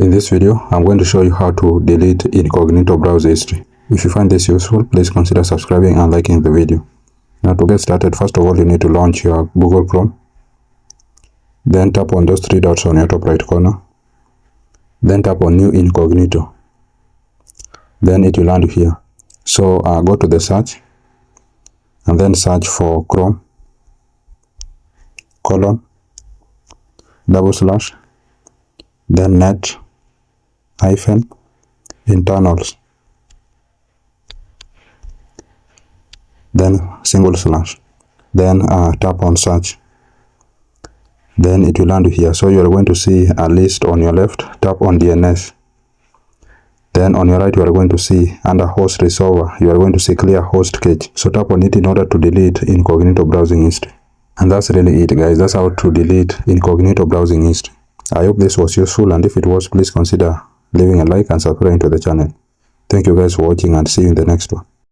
In this video, I'm going to show you how to delete Incognito browser history. If you find this useful, please consider subscribing and liking the video. Now to get started, first of all, you need to launch your Google Chrome. Then tap on those three dots on your top right corner. Then tap on New Incognito. Then it will land here. So go to the search and then search for Chrome, // then net -internals, then /, then tap on search. Then it will land here. So you are going to see a list on your left. Tap on DNS. Then on your right, you are going to see under host resolver, you are going to see clear host cache. So tap on it in order to delete Incognito browsing history. And that's really it, guys. That's how to delete Incognito browsing history. I hope this was useful, and if it was, please consider leaving a like and subscribing to the channel. Thank you guys for watching, and see you in the next one.